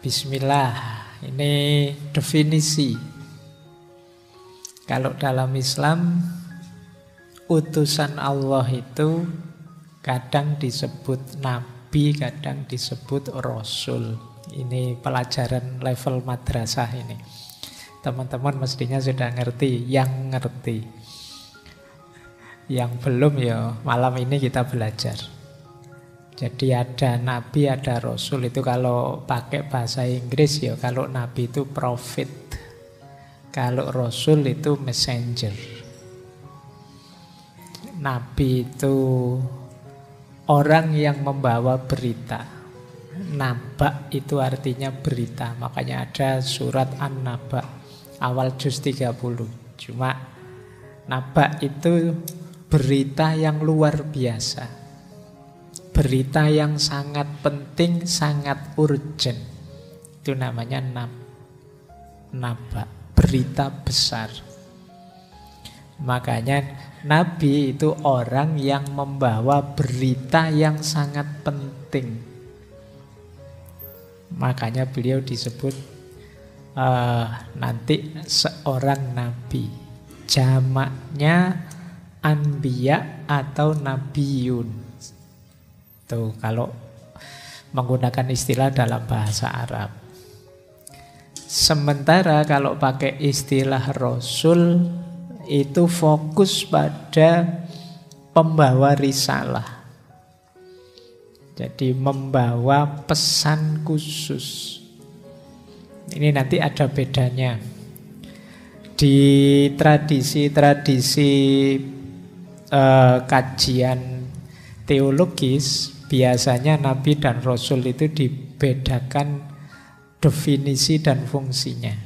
Bismillah, ini definisi. Kalau dalam Islam, utusan Allah itu kadang disebut nabi, kadang disebut rasul. Ini pelajaran level madrasah ini. Teman-teman mestinya sudah ngerti, yang ngerti. Yang belum ya malam ini kita belajar. Jadi ada nabi, ada rasul. Itu kalau pakai bahasa Inggris ya, kalau nabi itu prophet, kalau rasul itu messenger. Nabi itu orang yang membawa berita. Naba itu artinya berita. Makanya ada surat An-Naba awal juz 30. Cuma naba itu berita yang luar biasa, berita yang sangat penting, sangat urgent. Itu namanya naba, berita besar. Makanya nabi itu orang yang membawa berita yang sangat penting. Makanya beliau disebut nanti seorang nabi. Jamaknya anbiya atau nabiyun. Tuh, kalau menggunakan istilah dalam bahasa Arab. Sementara kalau pakai istilah rasul itu fokus pada pembawa risalah. Jadi membawa pesan khusus. Ini nanti ada bedanya. Di tradisi-tradisi kajian teologis, biasanya nabi dan rasul itu dibedakan definisi dan fungsinya.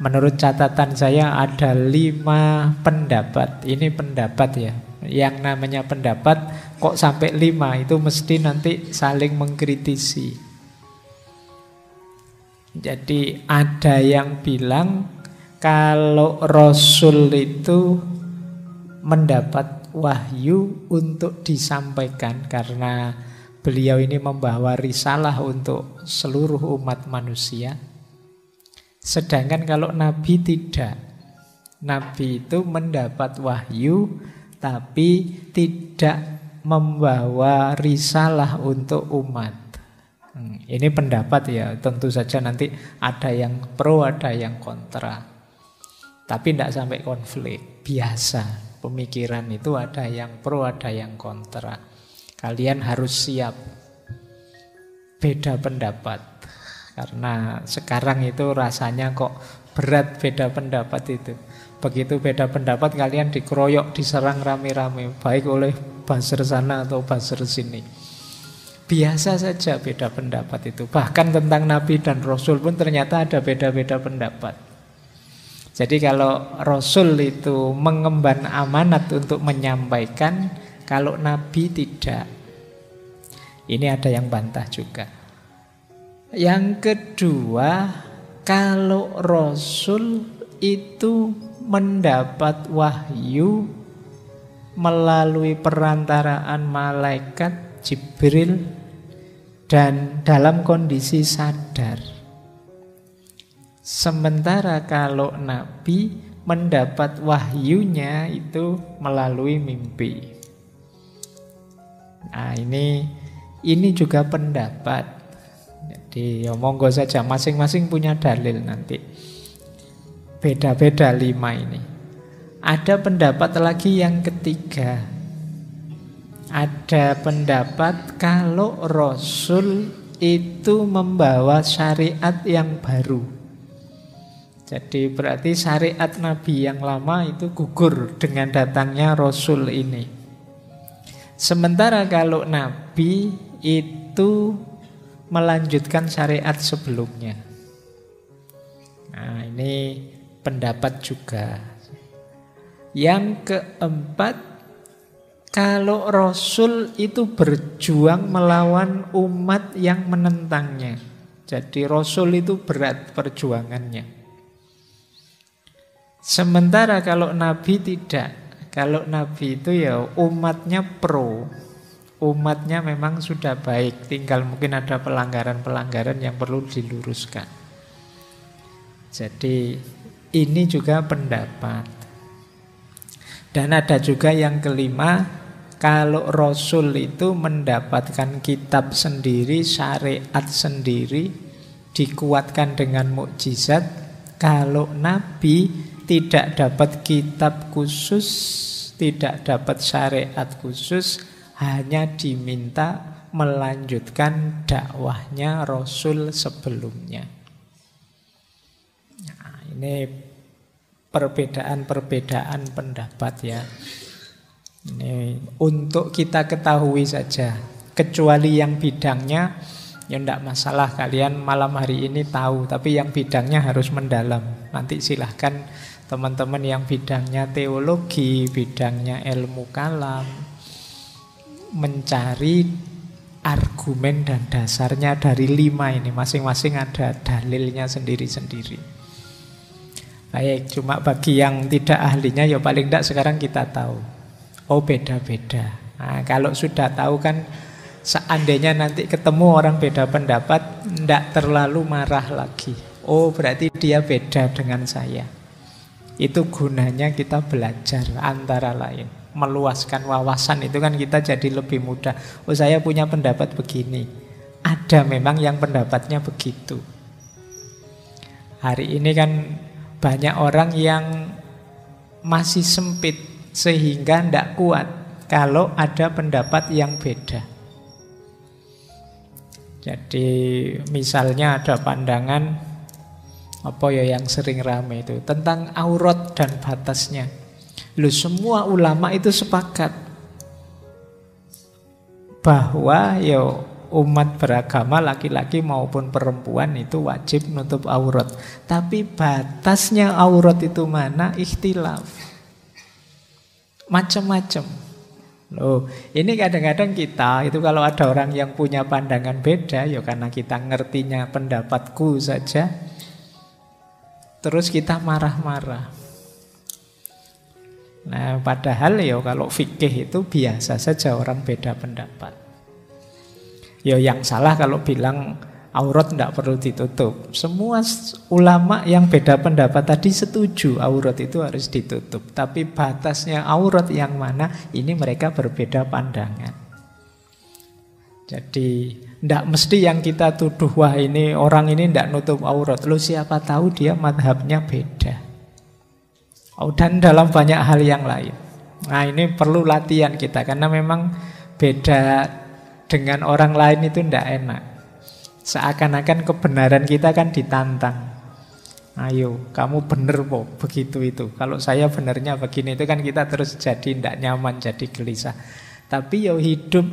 Menurut catatan saya ada 5 pendapat. Ini pendapat ya. Yang namanya pendapat kok sampai 5, itu mesti nanti saling mengkritisi. Jadi ada yang bilang kalau rasul itu mendapat wahyu untuk disampaikan karena beliau ini membawa risalah untuk seluruh umat manusia. Sedangkan kalau nabi tidak. Nabi itu mendapat wahyu tapi tidak membawa risalah untuk umat. Ini pendapat ya, tentu saja nanti ada yang pro, ada yang kontra. Tapi tidak sampai konflik, biasa. Pemikiran itu ada yang pro, ada yang kontra. Kalian harus siap beda pendapat. Karena sekarang itu rasanya kok berat beda pendapat itu. Begitu beda pendapat kalian dikeroyok, diserang rame-rame, baik oleh buzzer sana atau buzzer sini. Biasa saja beda pendapat itu. Bahkan tentang nabi dan rasul pun ternyata ada beda-beda pendapat. Jadi kalau rasul itu mengemban amanat untuk menyampaikan, kalau nabi tidak. Ini ada yang bantah juga. Yang kedua, kalau rasul itu mendapat wahyu melalui perantaraan malaikat Jibril dan dalam kondisi sadar. Sementara kalau nabi mendapat wahyunya itu melalui mimpi. Nah, ini juga pendapat. Jadi ya monggo saja, masing-masing punya dalil nanti. Beda-beda 5 ini. Ada pendapat lagi yang ketiga. Ada pendapat kalau rasul itu membawa syariat yang baru. Jadi berarti syariat nabi yang lama itu gugur dengan datangnya rasul ini. Sementara kalau nabi itu melanjutkan syariat sebelumnya. Nah, ini pendapat juga. Yang keempat, kalau rasul itu berjuang melawan umat yang menentangnya. Jadi rasul itu berat perjuangannya. Sementara kalau nabi tidak. Kalau nabi itu ya umatnya pro. Umatnya memang sudah baik, tinggal mungkin ada pelanggaran-pelanggaran yang perlu diluruskan. Jadi ini juga pendapat. Dan ada juga yang kelima, kalau Rasul itu mendapatkan kitab sendiri, syariat sendiri, dikuatkan dengan mukjizat. Kalau Nabi tidak dapat kitab khusus, tidak dapat syariat khusus, hanya diminta melanjutkan dakwahnya Rasul sebelumnya. Nah, ini perbedaan-perbedaan pendapat ya. Ini untuk kita ketahui saja. Kecuali yang bidangnya, ya tidak masalah kalian malam hari ini tahu. Tapi yang bidangnya harus mendalam. Nanti silahkan teman-teman yang bidangnya teologi, bidangnya ilmu kalam, mencari argumen dan dasarnya dari 5 ini. Masing-masing ada dalilnya sendiri-sendiri. Baik, cuma bagi yang tidak ahlinya ya paling tidak sekarang kita tahu. Oh beda-beda. Nah, kalau sudah tahu kan seandainya nanti ketemu orang beda pendapat, tidak terlalu marah lagi. Oh berarti dia beda dengan saya. Itu gunanya kita belajar antara lain. Meluaskan wawasan itu kan kita jadi lebih mudah. Oh saya punya pendapat begini. Ada memang yang pendapatnya begitu. Hari ini kan banyak orang yang masih sempit sehingga tidak kuat kalau ada pendapat yang beda. Jadi misalnya ada pandangan apa ya yang sering rame itu tentang aurat dan batasnya. Loh, semua ulama itu sepakat bahwa ya umat beragama laki-laki maupun perempuan itu wajib nutup aurat. Tapi batasnya aurat itu mana? Ikhtilaf. Macam-macam. Loh, ini kadang-kadang kita itu kalau ada orang yang punya pandangan beda, ya karena kita ngertinya pendapatku saja, terus kita marah-marah. Nah, padahal ya kalau fikih itu biasa saja orang beda pendapat. Ya yang salah kalau bilang aurat tidak perlu ditutup. Semua ulama yang beda pendapat tadi setuju aurat itu harus ditutup. Tapi batasnya aurat yang mana, ini mereka berbeda pandangan. Jadi tidak mesti yang kita tuduh, wah ini orang ini tidak nutup aurat. Loh siapa tahu dia madhabnya beda. Dan dalam banyak hal yang lain. Nah ini perlu latihan kita, karena memang beda dengan orang lain itu tidak enak. Seakan-akan kebenaran kita kan ditantang. Ayo, kamu benar kok begitu itu. Kalau saya benarnya begini, itu kan kita terus jadi tidak nyaman, jadi gelisah. Tapi ya hidup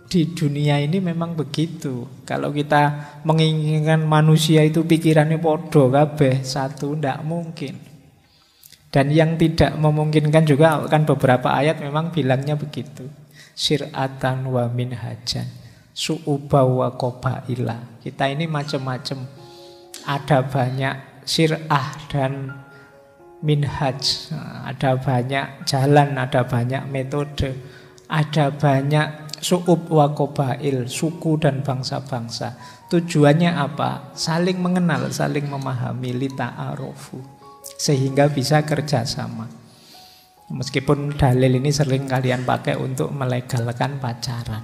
di dunia ini memang begitu. Kalau kita menginginkan manusia itu pikirannya podo kabeh satu, tidak mungkin. Dan yang tidak memungkinkan juga kan beberapa ayat memang bilangnya begitu. Syir'atan wa minhajan, su'uba wa qabaila. Kita ini macam-macam. Ada banyak syir'ah dan minhaj. Ada banyak jalan, ada banyak metode. Ada banyak su'ub wa qabail, suku dan bangsa-bangsa. Tujuannya apa? Saling mengenal, saling memahami, lita'arofu, sehingga bisa kerjasama. Meskipun dalil ini sering kalian pakai untuk melegalkan pacaran.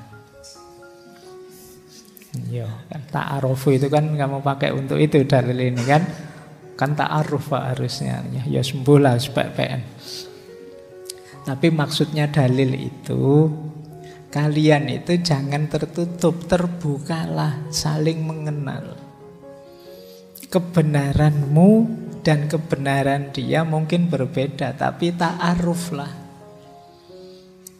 Yo, kan ta'arufu itu kan kamu pakai untuk itu dalil ini kan. Kan ta'aruf harusnya. Ya sembuhlah PPN. Tapi maksudnya dalil itu, kalian itu jangan tertutup, terbukalah, saling mengenal. Kebenaranmu dan kebenaran dia mungkin berbeda, tapi ta'aruflah,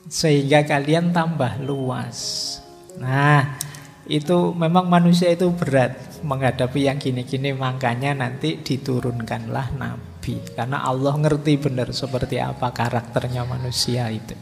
sehingga kalian tambah luas. Nah, itu memang manusia itu berat menghadapi yang gini-gini. Makanya nanti diturunkanlah Nabi, karena Allah ngerti benar seperti apa karakternya manusia itu.